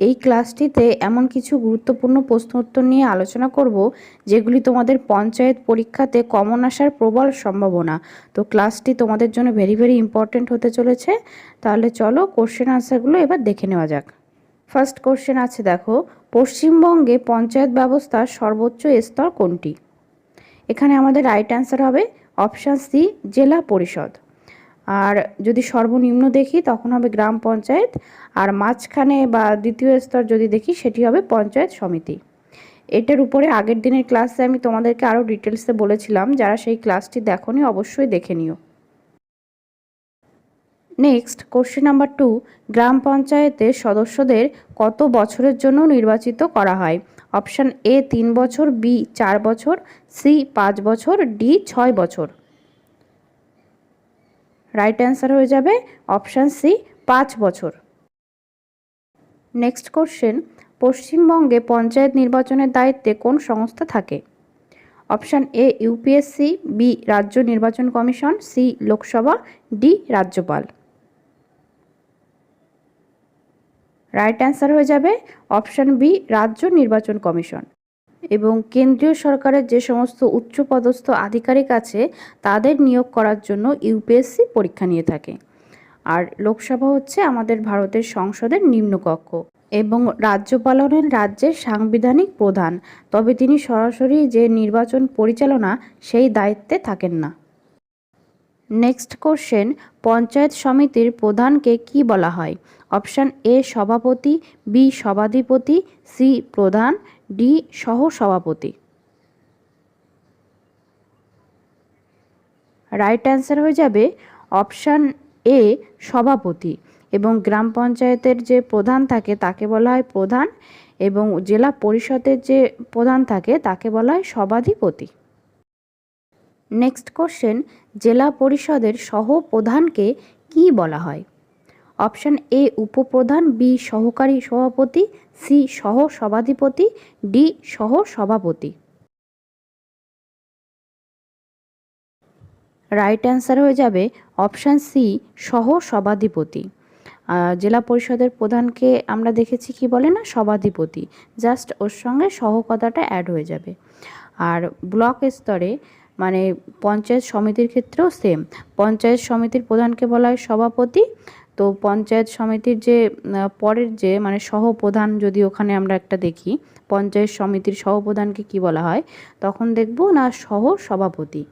এই ক্লাসটিতে এমন কিছু গুরুত্বপূর্ণ প্রশ্ন উত্তর নিয়ে আলোচনা করব যেগুলি তোমাদের পঞ্চায়েত পরীক্ষাতে কমন আসার প্রবল সম্ভাবনা। তো ক্লাসটি তোমাদের জন্য ভেরি ভেরি ইম্পর্ট্যান্ট হতে চলেছে। তাহলে চলো কোশ্চেন আনসারগুলো এবার দেখে নেওয়া যাক। ফার্স্ট কোশ্চেন আছে, দেখো, পশ্চিমবঙ্গে পঞ্চায়েত ব্যবস্থার সর্বোচ্চ স্তর কোনটি? এখানে আমাদের রাইট অ্যান্সার হবে অপশান সি, জেলা পরিষদ। আর যদি সর্বনিম্ন দেখি তখন হবে গ্রাম পঞ্চায়েত, আর মাঝখানে বা দ্বিতীয় স্তর যদি দেখি সেটি হবে পঞ্চায়েত সমিতি। এটার উপরে আগের দিনের ক্লাসে আমি তোমাদেরকে আরও ডিটেলসে বলেছিলাম, যারা সেই ক্লাসটি দেখোনি অবশ্যই দেখে নিও। নেক্সট কোশ্চেন নাম্বার 2, গ্রাম পঞ্চায়েতের সদস্যদের কত বছরের জন্য নির্বাচিত করা হয়? অপশান এ 3 বছর, বি 4 বছর, সি 5 বছর, ডি 6 বছর। রাইট অ্যান্সার হয়ে যাবে অপশান সি, 5 বছর। নেক্সট কোশ্চেন, পশ্চিমবঙ্গে পঞ্চায়েত নির্বাচনের দায়িত্বে কোন সংস্থা থাকে? অপশান এ ইউপিএসসি, বি রাজ্য নির্বাচন কমিশন, সি লোকসভা, ডি রাজ্যপাল। রাইট অ্যান্সার হয়ে যাবে অপশান বি রাজ্য নির্বাচন কমিশন। এবং কেন্দ্রীয় সরকারের যে সমস্ত উচ্চপদস্থ আধিকারিক আছে তাদের নিয়োগ করার জন্য ইউপিএসসি পরীক্ষা নিয়ে থাকে। আর লোকসভা হচ্ছে আমাদের ভারতের সংসদের নিম্নকক্ষ, এবং রাজ্যপাল হলেন রাজ্যের সাংবিধানিক প্রধান, তবে তিনি সরাসরি যে নির্বাচন পরিচালনা সেই দায়িত্বে থাকেন না। নেক্সট কোশ্চেন, পঞ্চায়েত সমিতির প্রধানকে কি বলা হয়? অপশান এ সভাপতি, বি সভাধিপতি, সি প্রধান, ডি সহ সভাপতি। রাইট অ্যান্সার হয়ে যাবে অপশান এ সভাপতি। এবং গ্রাম পঞ্চায়েতের যে প্রধান থাকে তাকে বলা হয় প্রধান, এবং জেলা পরিষদের যে প্রধান থাকে তাকে বলা হয় সভাধিপতি। নেক্সট কোশ্চেন, জেলা পরিষদের সহ প্রধানকে কি বলা হয়? অপশান এ উপপ্রধান, বি সহকারী সভাপতি, সি সহ সভাধিপতি, ডি সহ সভাপতি। রাইট অ্যান্সার হয়ে যাবে অপশান সি সহ সভাধিপতি। জেলা পরিষদের প্রধানকে আমরা দেখেছি কি বলে না, সভাধিপতি, জাস্ট ওর সঙ্গে সহ কথাটা অ্যাড হয়ে যাবে। আর ব্লক স্তরে মানে পঞ্চায়েত সমিতির ক্ষেত্রেও সেম, পঞ্চায়েত সমিতির প্রধানকে বলা হয় সভাপতি। তো পঞ্চায়েত সমিতির যে পরের যে মানে সহপ্রধান, যদি ওখানে আমরা একটা দেখি পঞ্চায়েত সমিতির সহপ্রধানকে কি বলা হয়, তখন দেখব না সহ সভাপতি।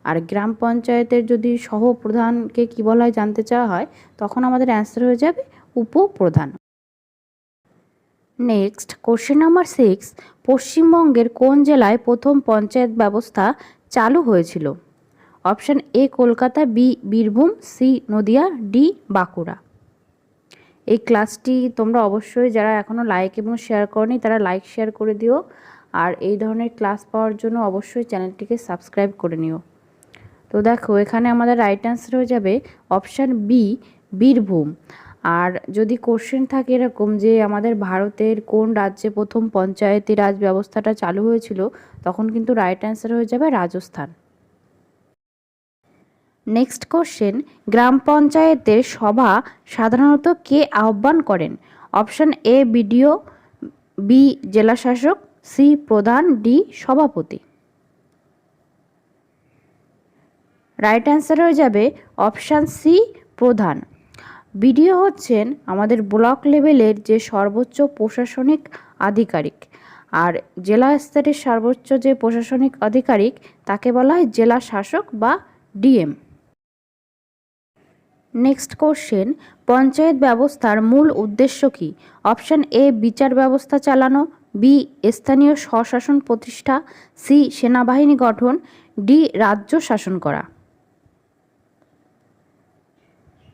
আর গ্রাম পঞ্চায়েতের যদি সহপ্রধানকে কি বলা হয় জানতে চাওয়া হয়, তখন আমাদের অ্যান্সার হয়ে যাবে উপপ্রধান। নেক্সট কোশ্চেন নাম্বার 6, পশ্চিমবঙ্গের কোন জেলায় প্রথম পঞ্চায়েত ব্যবস্থা চালু হয়েছিল? Option A Kolkata, B Birbhum, C Nadia, D Bankura. এই ক্লাসটি তোমরা অবশ্যই যারা এখনও লাইক এবং শেয়ার করনি তারা লাইক শেয়ার করে দিও, আর এই ধরনের ক্লাস পাওয়ার জন্য অবশ্যই চ্যানেলটিকে সাবস্ক্রাইব করে নিও। তো দেখো এখানে আমাদের রাইট অ্যান্সার হয়ে যাবে অপশান বি বীরভূম। আর যদি কোশ্চেন থাকে এরকম যে আমাদের ভারতের কোন রাজ্যে প্রথম পঞ্চায়েতি রাজ ব্যবস্থাটা চালু হয়েছিল, তখন কিন্তু রাইট অ্যান্সার হয়ে যাবে রাজস্থান। নেক্সট কোশ্চেন, গ্রাম পঞ্চায়েতের সভা সাধারণত কে আহ্বান করেন? অপশান এ বিডিও, বি জেলাশাসক, সি প্রধান, ডি সভাপতি। রাইট অ্যান্সার হয়ে যাবে অপশান সি প্রধান। বিডিও হচ্ছেন আমাদের ব্লক লেভেলের যে সর্বোচ্চ প্রশাসনিক আধিকারিক, আর জেলা স্তরের সর্বোচ্চ যে প্রশাসনিক আধিকারিক তাকে বলা হয় জেলা শাসক বা ডিএম। নেক্সট কোশ্চেন, পঞ্চায়েত ব্যবস্থার মূল উদ্দেশ্য কী? অপশান এ বিচার ব্যবস্থা চালানো, বি স্থানীয় স্বশাসন প্রতিষ্ঠা, সি সেনাবাহিনী গঠন, ডি রাজ্য শাসন করা।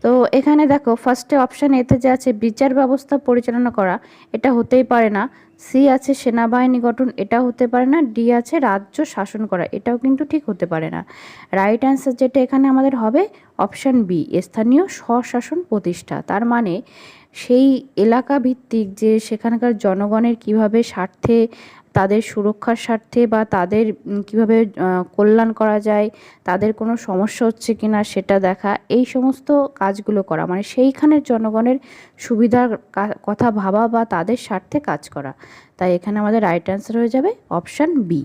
তো এখানে দেখো ফার্স্টে অপশান এতে যে আছে বিচার ব্যবস্থা পরিচালনা করা, এটা হতেই পারে না। সি আছে সেনাবাহিনী গঠন, এটাও হতে পারে না। ডি আছে রাজ্য শাসন করা, এটাও কিন্তু ঠিক হতে পারে না। রাইট অ্যান্সার যেটা এখানে আমাদের হবে অপশান বি স্থানীয় স্বশাসন প্রতিষ্ঠা। তার মানে সেই এলাকা ভিত্তিক যে সেখানকার জনগণের কিভাবে স্বার্থে তাদের সুরক্ষার স্বার্থে বা তাদের কিভাবে কল্যাণ করা যায়, তাদের কোনো সমস্যা হচ্ছে কি না সেটা দেখা, এই সমস্ত কাজগুলো করা, মানে সেইখানের জনগণের সুবিধার কথা ভাবা বা তাদের স্বার্থে কাজ করা। তাই এখানে আমাদের রাইট অ্যান্সার হয়ে যাবে option B.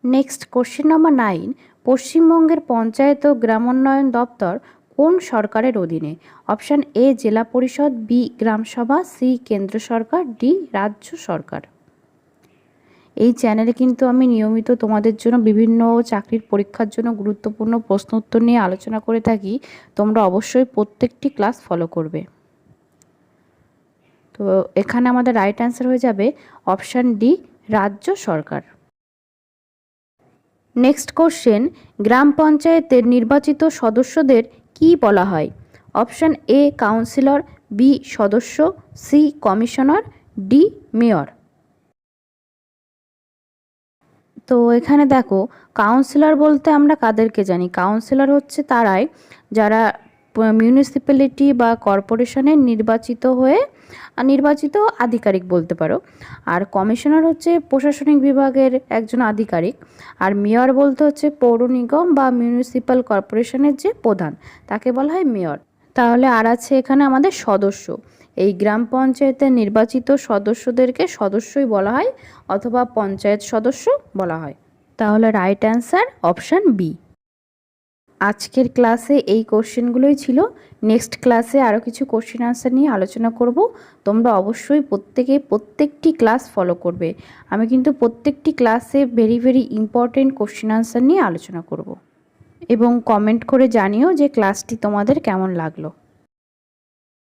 Next question number 9, পশ্চিমবঙ্গের পঞ্চায়েত ও গ্রামোন্নয়ন দপ্তর কোন সরকারের অধীনে? অপশান এ জেলা পরিষদ, বি গ্রামসভা, সি কেন্দ্র সরকার, ডি রাজ্য সরকার। এই চ্যানেলে কিন্তু আমি নিয়মিত তোমাদের জন্য বিভিন্ন চাকরির পরীক্ষার জন্য গুরুত্বপূর্ণ প্রশ্ন উত্তর নিয়ে আলোচনা করে থাকি। তোমরা অবশ্যই প্রত্যেকটি ক্লাস ফলো করবে। তো এখানে আমাদের রাইট অ্যান্সার হয়ে যাবে অপশান ডি রাজ্য সরকার। নেক্সট কোশ্চেন, গ্রাম পঞ্চায়েতের নির্বাচিত সদস্যদের কি বলা হয়? অপশান এ কাউন্সিলর, বি সদস্য, সি কমিশনার, ডি মেয়র। তো এখানে দেখো, কাউন্সিলর বলতে আমরা কাদেরকে জানি? কাউন্সিলর হচ্ছে তারাই যারা মিউনিসিপ্যালিটি বা কর্পোরেশনের নির্বাচিত আধিকারিক বলতে পারো। আর কমিশনার হচ্ছে প্রশাসনিক বিভাগের একজন আধিকারিক। আর মেয়র বলতে হচ্ছে পৌর নিগম বা মিউনিসিপ্যাল কর্পোরেশনের যে প্রধান, তাকে বলা হয় মেয়র। তাহলে আর আছে এখানে আমাদের সদস্য। এই গ্রাম পঞ্চায়েতের নির্বাচিত সদস্যদেরকে সদস্যই বলা হয় অথবা পঞ্চায়েত সদস্য বলা হয়। তাহলে রাইট অ্যান্সার অপশান বি। আজকের ক্লাসে এই কোশ্চেনগুলোই ছিল। নেক্সট ক্লাসে আরও কিছু কোশ্চেন আনসার নিয়ে আলোচনা করব। তোমরা অবশ্যই প্রত্যেকটি ক্লাস ফলো করবে। আমি কিন্তু প্রত্যেকটি ক্লাসে ভেরি ইম্পর্টেন্ট কোশ্চেন আনসার নিয়ে আলোচনা করব। এবং কমেন্ট করে জানিও যে ক্লাসটি তোমাদের কেমন লাগলো।